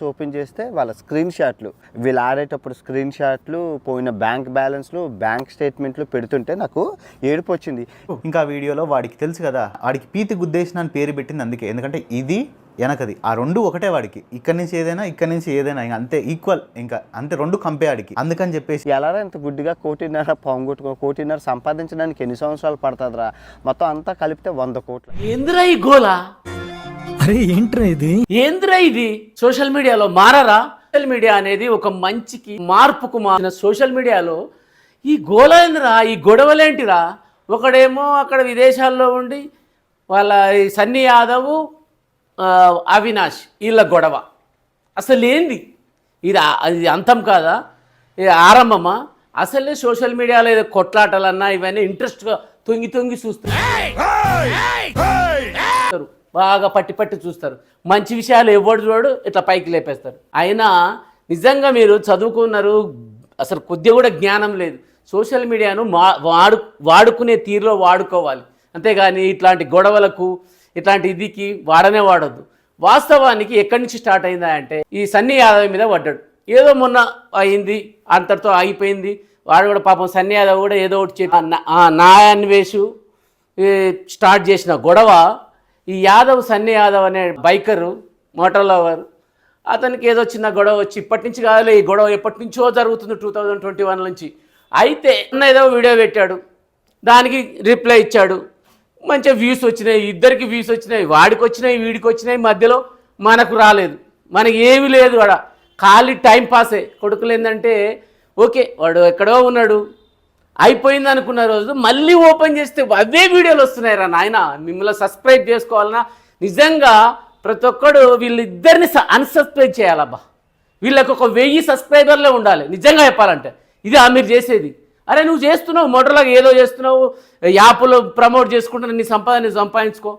Open చేస్తే వాళ్ళ screen షాట్లు, వీళ్ళు ఆడేటప్పుడు స్క్రీన్ షాట్లు, పోయిన బ్యాంక్ బ్యాలెన్స్లు, బ్యాంక్ స్టేట్మెంట్లు పెడుతుంటే నాకు ఏడుపు వచ్చింది. ఇంకా వీడియోలో వాడికి తెలుసు కదా, వాడికి పీతి గుద్దేసిన అని పేరు పెట్టింది అందుకే. ఎందుకంటే ఇది వెనకది, ఆ రెండు ఒకటే వాడికి. ఇక్కడి నుంచి ఏదైనా, ఇక్కడి నుంచి ఏదైనా, ఇంకా అంతే ఈక్వల్, ఇంకా అంతే రెండు కంపే ఆడికి. అందుకని చెప్పేసి ఎలా ఇంత గుడ్డిగా 1.5 కోటి 1.5 కోటి సంపాదించడానికి ఎన్ని సంవత్సరాలు పడుతుందిరా? మొత్తం అంతా కలిపితే 100 కోట్లు. ఏంద్రా ఈ గోలా? అరే ఏంట్రా ఇది? ఏంద్రా ఇది? సోషల్ మీడియాలో మారరా? సోషల్ మీడియా అనేది ఒక మంచికి మార్పుకు మారిన సోషల్ మీడియాలో ఈ గోలేంద్రా, ఈ గొడవలేంటిరా? ఒకడేమో అక్కడ విదేశాల్లో ఉండి వాళ్ళ సన్నీ యాదవ్, అవినాష్ వీళ్ళ గొడవ. అసలు ఏంది ఇది? అది అంతం కాదా? ఇది ఆరంభమా? అసలే సోషల్ మీడియాలో ఏదో కొట్లాటలన్నా ఇవన్నీ ఇంట్రెస్ట్గా తొంగి తొంగి చూస్తారు, బాగా పట్టి పట్టి చూస్తారు. మంచి విషయాలు ఎవడు చూడు ఇట్లా పైకి లేపేస్తారు. అయినా నిజంగా మీరు చదువుకున్నారు, అసలు కొద్దిగా కూడా జ్ఞానం లేదు. సోషల్ మీడియాను వాడుకునే తీరులో వాడుకోవాలి, అంతేగాని ఇట్లాంటి గొడవలకు ఇట్లాంటి ఇదికి వాడొద్దు. వాస్తవానికి ఎక్కడి నుంచి స్టార్ట్ అయిందా అంటే ఈ సన్నీ యాదవ్ మీద పడ్డాడు. ఏదో మొన్న అయింది, అంతటితో ఆగిపోయింది. వాడు కూడా పాపం సన్నీ యాదవ్ కూడా ఏదో ఒకటి చెప్పి న్యాయాన్వేషు స్టార్ట్ చేసిన గొడవ. ఈ యాదవ్, సన్నీ యాదవ్ అనే బైకరు, మోటార్ లవర్, అతనికి ఏదో చిన్న గొడవ వచ్చి, ఇప్పటి నుంచి కాదు ఈ గొడవ ఎప్పటి నుంచో జరుగుతుంది, 2021 నుంచి. అయితే ఏదో వీడియో పెట్టాడు, దానికి రిప్లై ఇచ్చాడు, మంచిగా వ్యూస్ వచ్చినాయి, ఇద్దరికి వ్యూస్ వచ్చినాయి, వాడికి వచ్చినాయి, వీడికి వచ్చినాయి. మధ్యలో మనకు రాలేదు, మనకి ఏమీ లేదు. వాడ ఖాళీ టైం పాసే. కొడుకులు ఏంటంటే ఓకే వాడు ఎక్కడో ఉన్నాడు, అయిపోయింది అనుకున్న రోజు మళ్ళీ ఓపెన్ చేస్తే అవే వీడియోలు వస్తున్నాయి. రా నాయన, మిమ్మల్ని సబ్స్క్రైబ్ చేసుకోవాలన్నా నిజంగా ప్రతి ఒక్కడు వీళ్ళిద్దరిని అన్సబ్స్క్రైబ్ చేయాలబ్బా. వీళ్ళకి ఒక 1000 సబ్స్క్రైబర్లే ఉండాలి నిజంగా చెప్పాలంటే. ఇది మీరు చేసేది. అరే నువ్వు చేస్తున్నావు, మోటార్లాగా ఏదో చేస్తున్నావు, యాప్లో ప్రమోట్ చేసుకుంటున్నా, నీ సంపాదన సంపాదించుకో.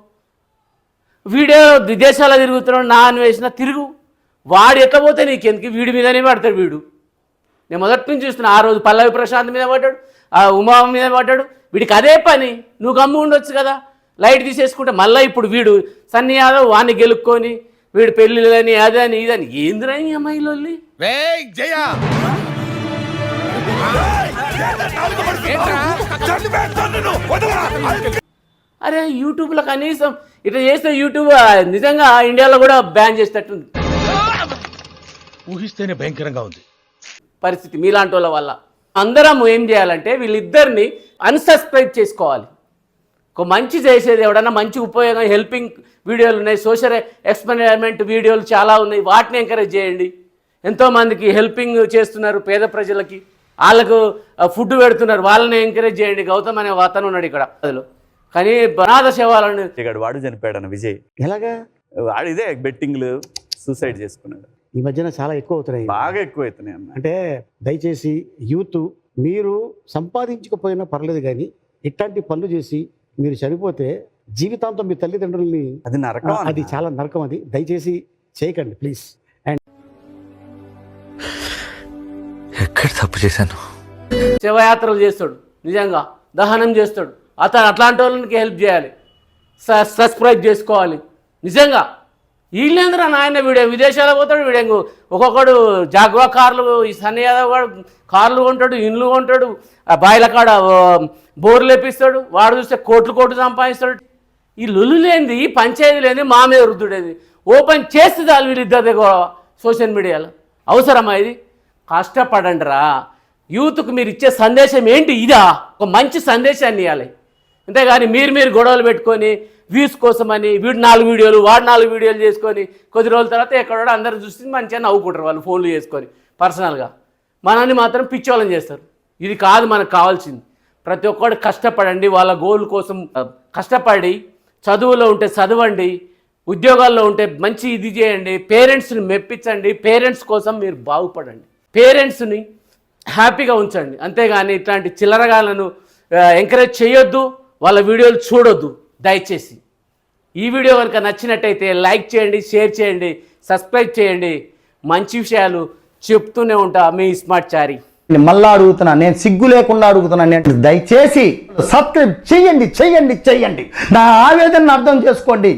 వీడియో విదేశాల్లో తిరుగుతున్నావు, నా అన్వేషణ తిరుగు. వాడు ఎట్లా పోతే నీకెందుకు? వీడి మీదనే పడతాడు వీడు. నేను మొదటి నుంచి చూస్తున్నా. ఆ రోజు పల్లవి ప్రశాంత్ మీద పడ్డాడు, ఆ ఉమా మీద పడ్డాడు. వీడికి అదే పని. నువ్వు గమ్ము ఉండొచ్చు కదా, లైట్ తీసేసుకుంటే. మళ్ళీ ఇప్పుడు వీడు సన్నీ యాదవ్ వాడిని గెలుక్కొని వీడు పెళ్ళిళ్ళని అదని ఇదని. ఏందిరా ఈ అమ్మాయిలొల్లి? అరే యూట్యూబ్లో కనీసం ఇట్లా చేస్తే యూట్యూబ్ నిజంగా ఇండియాలో కూడా బ్యాన్ చేసేటట్టుంది. ఊహిస్తేనే భయంకరంగా ఉంది పరిస్థితి మీలాంటి వాళ్ళ వల్ల. అందరం ఏం చేయాలంటే వీళ్ళిద్దరిని అన్సబ్స్క్రైబ్ చేసుకోవాలి. ఒక మంచి చేసేది ఎవడన్నా మంచి ఉపయోగం, హెల్పింగ్ వీడియోలు ఉన్నాయి, సోషల్ ఎక్స్పెరిమెంట్ వీడియోలు చాలా ఉన్నాయి, వాటిని ఎంకరేజ్ చేయండి. ఎంతోమందికి హెల్పింగ్ చేస్తున్నారు, పేద ప్రజలకి వాళ్ళకు ఫుడ్ పెడుతున్నారు, వాళ్ళని ఎంకరేజ్ చేయండి. గౌతమ్ అనే అతను ఉన్నాడు ఇక్కడ అదిలో, కానీ అనాథ శవాలను వాడు చనిపోయాడు విజయ్. ఎలాగా? వాడు ఇదే బెట్టింగ్లు, సూసైడ్ చేసుకున్నాడు. ఈ మధ్యన చాలా ఎక్కువ అవుతున్నాయి, బాగా ఎక్కువ అవుతున్నాయి అన్న. అంటే దయచేసి యూత్, మీరు సంపాదించకపోయినా పర్లేదు, కానీ ఇట్లాంటి పనులు చేసి మీరు చనిపోతే జీవితాంతం మీ తల్లిదండ్రుల్ని, అది నరకం, అది చాలా నరకం. అది దయచేసి చేయకండి ప్లీజ్. అండ్ ఎక్కడ తప్పు చేశాను? శివయాత్రలు చేస్తాడు, నిజంగా దహనం చేస్తాడు. అతను అట్లాంటి వాళ్ళకి హెల్ప్ చేయాలి, సబ్స్క్రైబ్ చేసుకోవాలి. నిజంగా వీళ్ళేంద్రా నాయన, వీడు విదేశాలకు పోతాడు, వీడు ఒక్కొక్కడు జాగ్వా కార్లు, ఈ సన్నీ యాదవ్ వాడు కార్లు కొంటాడు, ఇండ్లు కొంటాడు, ఆ బాయిల కాడ బోర్లు లేపిస్తాడు. వాడు చూస్తే కోట్లు సంపాదిస్తాడు. ఈ లొల్లు లేనిది, ఈ పంచాయతీ లేనిది మా మీద వృద్ధుడేది ఓపెన్ చేస్తే చాలు వీళ్ళిద్దరు దగ్గర సోషల్ మీడియాలో. అవసరమా ఇది? కష్టపడండి రా. యూత్కు మీరు ఇచ్చే సందేశం ఏంటి? ఇదా ఒక మంచి సందేశాన్ని ఇవ్వాలి, అంతేగాని మీరు గొడవలు పెట్టుకొని వ్యూస్ కోసమని వీడు 4 వీడియోలు వాడు 4 వీడియోలు చేసుకొని కొద్ది రోజుల తర్వాత ఎక్కడో అందరూ చూసి మంచిగా నవ్వుకుంటారు వాళ్ళు ఫోన్లు చేసుకొని పర్సనల్గా. మనల్ని మాత్రం పిచ్చోళ్ళని చేస్తారు. ఇది కాదు మనకు కావాల్సింది. ప్రతి ఒక్కడు కష్టపడండి, వాళ్ళ గోల్ కోసం కష్టపడి, చదువులో ఉంటే చదవండి, ఉద్యోగాల్లో ఉంటే మంచి ఇది చేయండి, పేరెంట్స్ని మెప్పించండి, పేరెంట్స్ కోసం మీరు బాగుపడండి, పేరెంట్స్ని హ్యాపీగా ఉంచండి. అంతేగాని ఇట్లాంటి చిల్లరగాలను ఎంకరేజ్ చేయొద్దు, వాళ్ళ వీడియోలు చూడొద్దు దయచేసి. ఈ వీడియో కనుక నచ్చినట్టయితే లైక్ చేయండి, షేర్ చేయండి, సబ్స్క్రైబ్ చేయండి. మంచి విషయాలు చెప్తూనే ఉంటా మీ స్మార్ట్ చారీ. మళ్ళా అడుగుతున్నా, నేను సిగ్గు లేకుండా అడుగుతున్నాను, దయచేసి సబ్స్క్రైబ్ చేయండి, నా ఆవేదనను అర్థం చేసుకోండి.